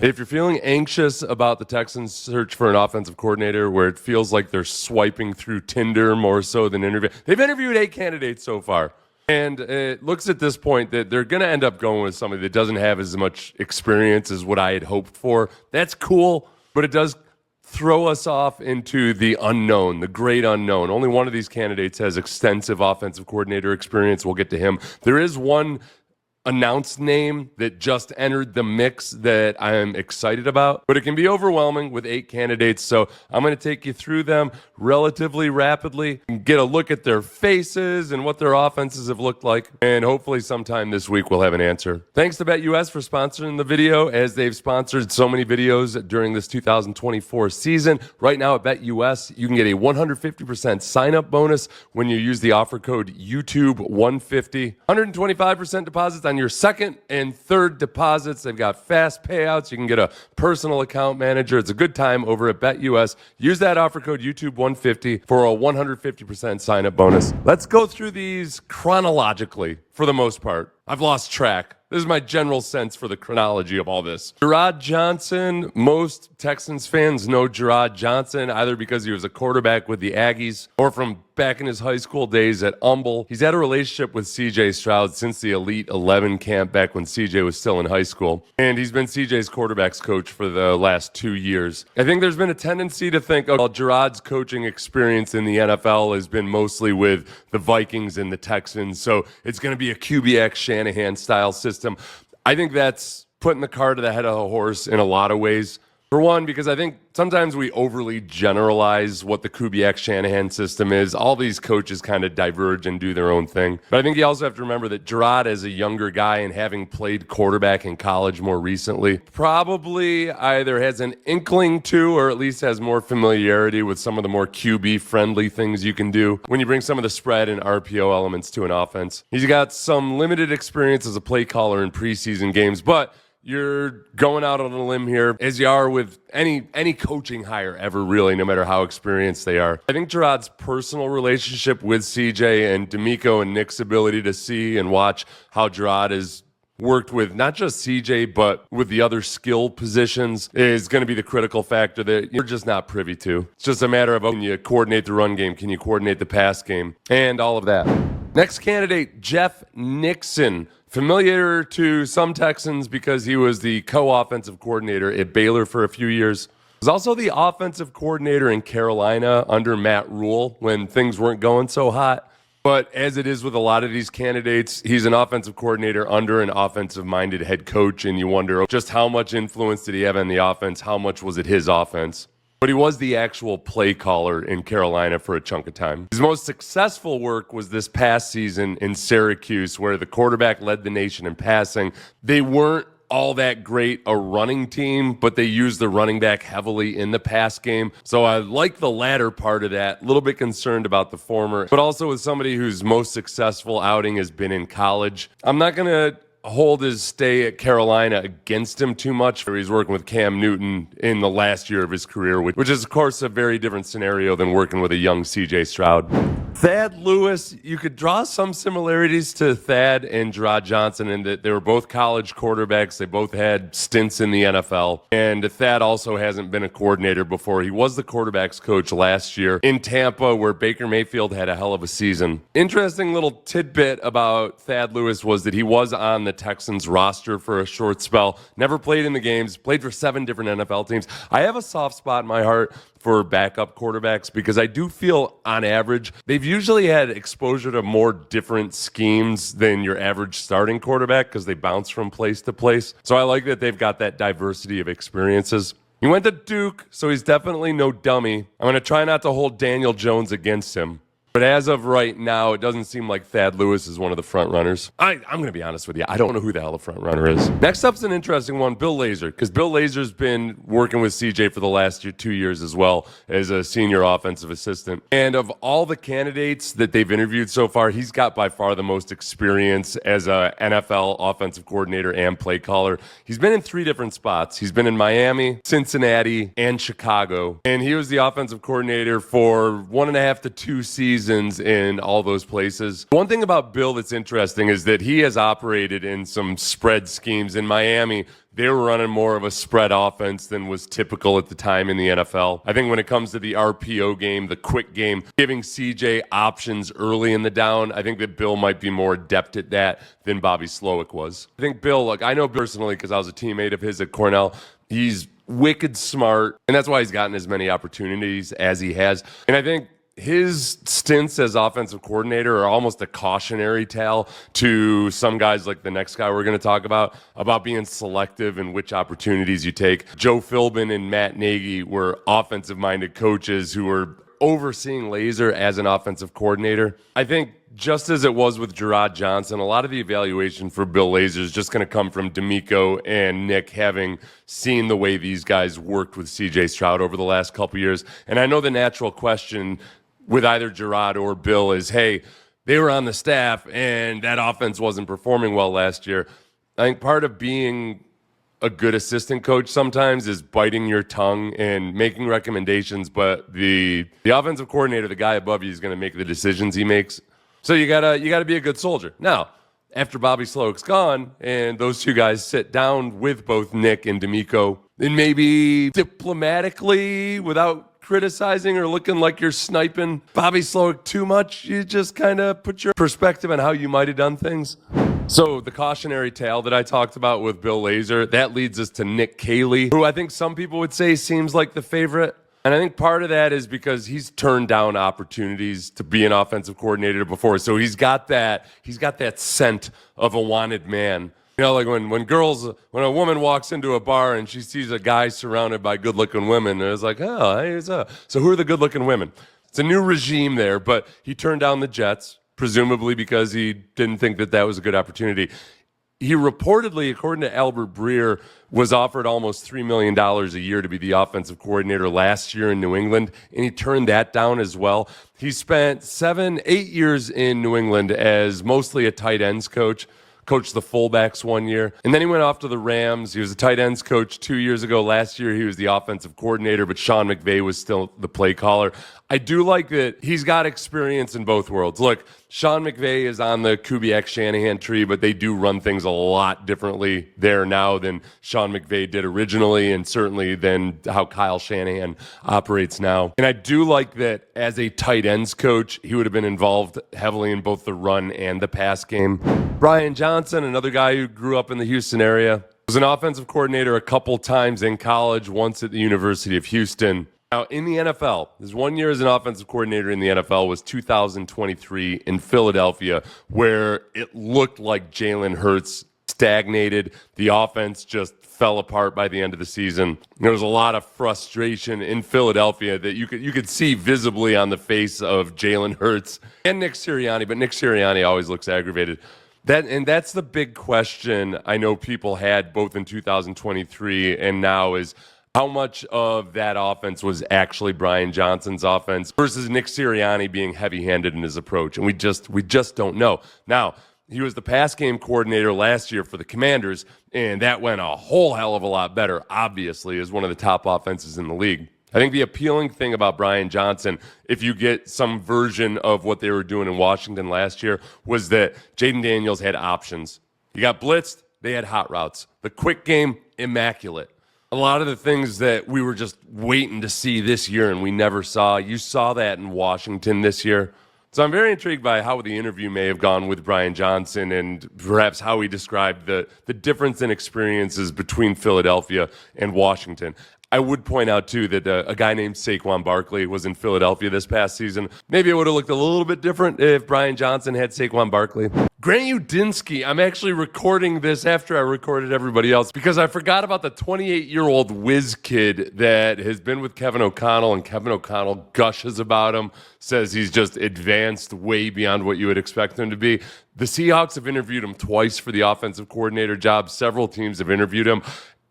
If you're feeling anxious about the Texans' search for an offensive coordinator where it feels like they're swiping through Tinder more so than they've interviewed 8 candidates so far. And it looks at this point that they're going to end up going with somebody that doesn't have as much experience as what I had hoped for. That's cool, but it does throw us off into the unknown, the great unknown. Only one of these candidates has extensive offensive coordinator experience. We'll get to him. There is one announced name that just entered the mix that I'm excited about, but it can be overwhelming with 8 candidates. So I'm going to take you through them relatively rapidly and get a look at their faces and what their offenses have looked like. And hopefully sometime this week we'll have an answer. Thanks to BetUS for sponsoring the video, as they've sponsored so many videos during this 2024 season. Right now at BetUS, you can get a 150% sign-up bonus when you use the offer code YouTube150. 125% deposits on your second and third deposits. They've got fast payouts. You can get a personal account manager. It's a good time over at BetUS. Use that offer code YouTube150 for a 150% sign-up bonus. Let's go through these chronologically for the most part. I've lost track. This is my general sense for the chronology of all this. Jerrod Johnson, most Texans fans know Jerrod Johnson either because he was a quarterback with the Aggies or from back in his high school days at Humble. He's had a relationship with C.J. Stroud since the Elite 11 camp back when C.J. was still in high school. And he's been C.J.'s quarterback's coach for the last 2 years. I think there's been a tendency to think, oh, well, Jerrod's coaching experience in the NFL has been mostly with the Vikings and the Texans, so it's going to be a QBX Shanahan style system. I think that's putting the cart to the head of the horse in a lot of ways. For one, because I think sometimes we overly generalize what the Kubiak Shanahan system is. All these coaches kind of diverge and do their own thing. But I think you also have to remember that Jerrod, as a younger guy and having played quarterback in college more recently, probably either has an inkling to or at least has more familiarity with some of the more QB-friendly things you can do when you bring some of the spread and RPO elements to an offense. He's got some limited experience as a play caller in preseason games, but you're going out on a limb here, as you are with any coaching hire ever, really, no matter how experienced they are. I think Jerrod's personal relationship with CJ and D'Amico and Nick's ability to see and watch how Jerrod has worked with not just CJ, but with the other skill positions is going to be the critical factor that you're just not privy to. It's just a matter of, can you coordinate the run game? Can you coordinate the pass game? And all of that. Next candidate, Jeff Nixon. Familiar to some Texans because he was the co-offensive coordinator at Baylor for a few years. He was also the offensive coordinator in Carolina under Matt Rule when things weren't going so hot. But as it is with a lot of these candidates, he's an offensive coordinator under an offensive-minded head coach, and you wonder just how much influence did he have on the offense? How much was it his offense? But he was the actual play caller in Carolina for a chunk of time. His most successful work was this past season in Syracuse, where the quarterback led the nation in passing. They weren't all that great a running team, but they used the running back heavily in the pass game. So I like the latter part of that. A little bit concerned about the former, but also with somebody whose most successful outing has been in college. I'm not going to hold his stay at Carolina against him too much. He's working with Cam Newton in the last year of his career, which is, of course, a very different scenario than working with a young C.J. Stroud. Thad Lewis, you could draw some similarities to Thad and Jerrod Johnson in that they were both college quarterbacks. They both had stints in the NFL. And Thad also hasn't been a coordinator before. He was the quarterback's coach last year in Tampa, where Baker Mayfield had a hell of a season. Interesting little tidbit about Thad Lewis was that he was on the Texans roster for a short spell, never played in the games, played for 7 different NFL teams. I have a soft spot in my heart for backup quarterbacks because I do feel, on average, they've usually had exposure to more different schemes than your average starting quarterback because they bounce from place to place. So I like that they've got that diversity of experiences. He went to Duke, so he's definitely no dummy. I'm going to try not to hold Daniel Jones against him. But as of right now, it doesn't seem like Thad Lewis is one of the front runners. I'm going to be honest with you. I don't know who the hell the front runner is. Next up's an interesting one, Bill Lazor, because Bill Lazor's been working with CJ for the last 2 years as well as a senior offensive assistant. And of all the candidates that they've interviewed so far, he's got by far the most experience as a NFL offensive coordinator and play caller. He's been in 3 different spots. He's been in Miami, Cincinnati, and Chicago. And he was the offensive coordinator for 1.5 to 2 seasons seasons in all those places. One thing about Bill that's interesting is that he has operated in some spread schemes. In Miami, they were running more of a spread offense than was typical at the time in the NFL. I think when it comes to the RPO game, the quick game, giving CJ options early in the down, I think that Bill might be more adept at that than Bobby Slowik was. I think Bill, look, I know personally because I was a teammate of his at Cornell. He's wicked smart, and that's why he's gotten as many opportunities as he has. And I think his stints as offensive coordinator are almost a cautionary tale to some guys like the next guy we're going to talk about being selective in which opportunities you take. Joe Philbin and Matt Nagy were offensive-minded coaches who were overseeing Lazor as an offensive coordinator. I think just as it was with Jerrod Johnson, a lot of the evaluation for Bill Lazor is just going to come from D'Amico and Nick having seen the way these guys worked with C.J. Stroud over the last couple years. And I know the natural question with either Jerrod or Bill is, hey, they were on the staff and that offense wasn't performing well last year. I think part of being a good assistant coach sometimes is biting your tongue and making recommendations, but the offensive coordinator, the guy above you, is going to make the decisions he makes. So you gotta be a good soldier. Now, after Bobby Slowik's gone and those two guys sit down with both Nick and D'Amico, and maybe diplomatically, without criticizing or looking like you're sniping Bobby Slowik too much, you just kind of put your perspective on how you might have done things. So the cautionary tale that I talked about with Bill Lazor, that leads us to Nick Caley, who I think some people would say seems like the favorite. And I think part of that is because he's turned down opportunities to be an offensive coordinator before. So he's got that scent of a wanted man. You know, like when a woman walks into a bar and she sees a guy surrounded by good-looking women, and it's like, oh, hey, so who are the good-looking women? It's a new regime there, but he turned down the Jets, presumably because he didn't think that was a good opportunity. He reportedly, according to Albert Breer, was offered almost $3 million a year to be the offensive coordinator last year in New England, and he turned that down as well. He spent 7-8 years in New England as mostly a tight ends coach. Coached the fullbacks 1 year. And then he went off to the Rams. He was a tight ends coach 2 years ago. Last year, he was the offensive coordinator, but Sean McVay was still the play caller. I do like that he's got experience in both worlds. Look, Sean McVay is on the Kubiak-Shanahan tree, but they do run things a lot differently there now than Sean McVay did originally, and certainly than how Kyle Shanahan operates now. And I do like that as a tight ends coach, he would have been involved heavily in both the run and the pass game. Brian Johnson, another guy who grew up in the Houston area, was an offensive coordinator a couple times in college, once at the University of Houston. Now, in the NFL, his 1 year as an offensive coordinator in the NFL was 2023 in Philadelphia, where it looked like Jalen Hurts stagnated. The offense just fell apart by the end of the season. There was a lot of frustration in Philadelphia that you could see visibly on the face of Jalen Hurts and Nick Sirianni, but Nick Sirianni always looks aggravated. That's the big question I know people had both in 2023 and now is how much of that offense was actually Brian Johnson's offense versus Nick Sirianni being heavy-handed in his approach, and we just don't know. Now, he was the pass game coordinator last year for the Commanders, and that went a whole hell of a lot better, obviously, as one of the top offenses in the league. I think the appealing thing about Brian Johnson, if you get some version of what they were doing in Washington last year, was that Jaden Daniels had options. You got blitzed, they had hot routes. The quick game, immaculate. A lot of the things that we were just waiting to see this year and we never saw, you saw that in Washington this year. So I'm very intrigued by how the interview may have gone with Brian Johnson and perhaps how he described the difference in experiences between Philadelphia and Washington. I would point out, too, that a guy named Saquon Barkley was in Philadelphia this past season. Maybe it would have looked a little bit different if Brian Johnson had Saquon Barkley. Grant Udinski, I'm actually recording this after I recorded everybody else because I forgot about the 28-year-old whiz kid that has been with Kevin O'Connell, and Kevin O'Connell gushes about him, says he's just advanced way beyond what you would expect him to be. The Seahawks have interviewed him twice for the offensive coordinator job. Several teams have interviewed him.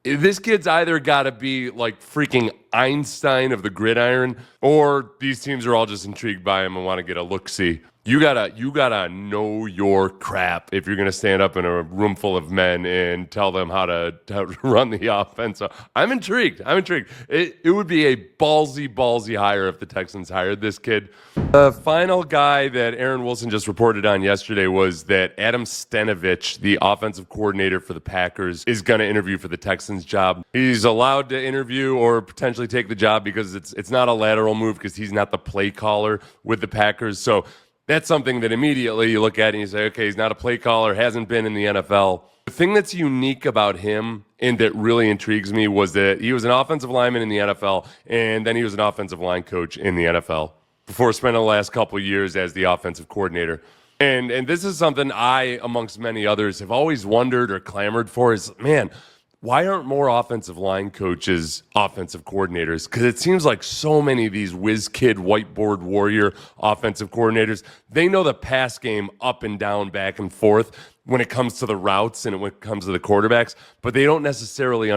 This kid's either got to be like freaking Einstein of the gridiron, or these teams are all just intrigued by him and want to get a look-see. You gotta know your crap if you're gonna stand up in a room full of men and tell them how to run the offense. So I'm intrigued. It would be a ballsy hire if the Texans hired this kid. The final guy that Aaron Wilson just reported on yesterday was that Adam Stenavich, the offensive coordinator for the Packers, is going to interview for the Texans job. He's allowed to interview or potentially take the job because it's not a lateral move because he's not the play caller with the Packers. So that's something that immediately you look at and you say, okay, he's not a play caller, hasn't been in the NFL. The thing that's unique about him and that really intrigues me was that he was an offensive lineman in the NFL, and then he was an offensive line coach in the NFL before spending the last couple of years as the offensive coordinator. And this is something I, amongst many others, have always wondered or clamored for is, man, why aren't more offensive line coaches offensive coordinators? Because it seems like so many of these whiz kid whiteboard warrior offensive coordinators, they know the pass game up and down, back and forth when it comes to the routes and when it comes to the quarterbacks, but they don't necessarily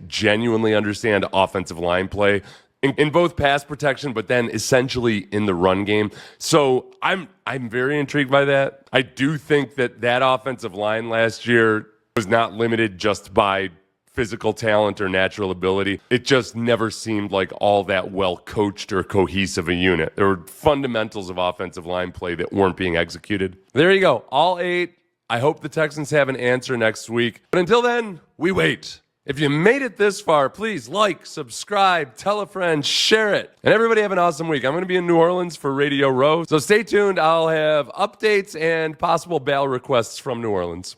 genuinely understand offensive line play in both pass protection, but then essentially in the run game. So I'm very intrigued by that. I do think that offensive line last year was not limited just by physical talent or natural ability. It just never seemed like all that well coached or cohesive a unit. There were fundamentals of offensive line play that weren't being executed. There you go. All 8. I hope the Texans have an answer next week. But until then, we wait. If you made it this far, please like, subscribe, tell a friend, share it. And everybody have an awesome week. I'm going to be in New Orleans for Radio Row. So stay tuned. I'll have updates and possible bail requests from New Orleans.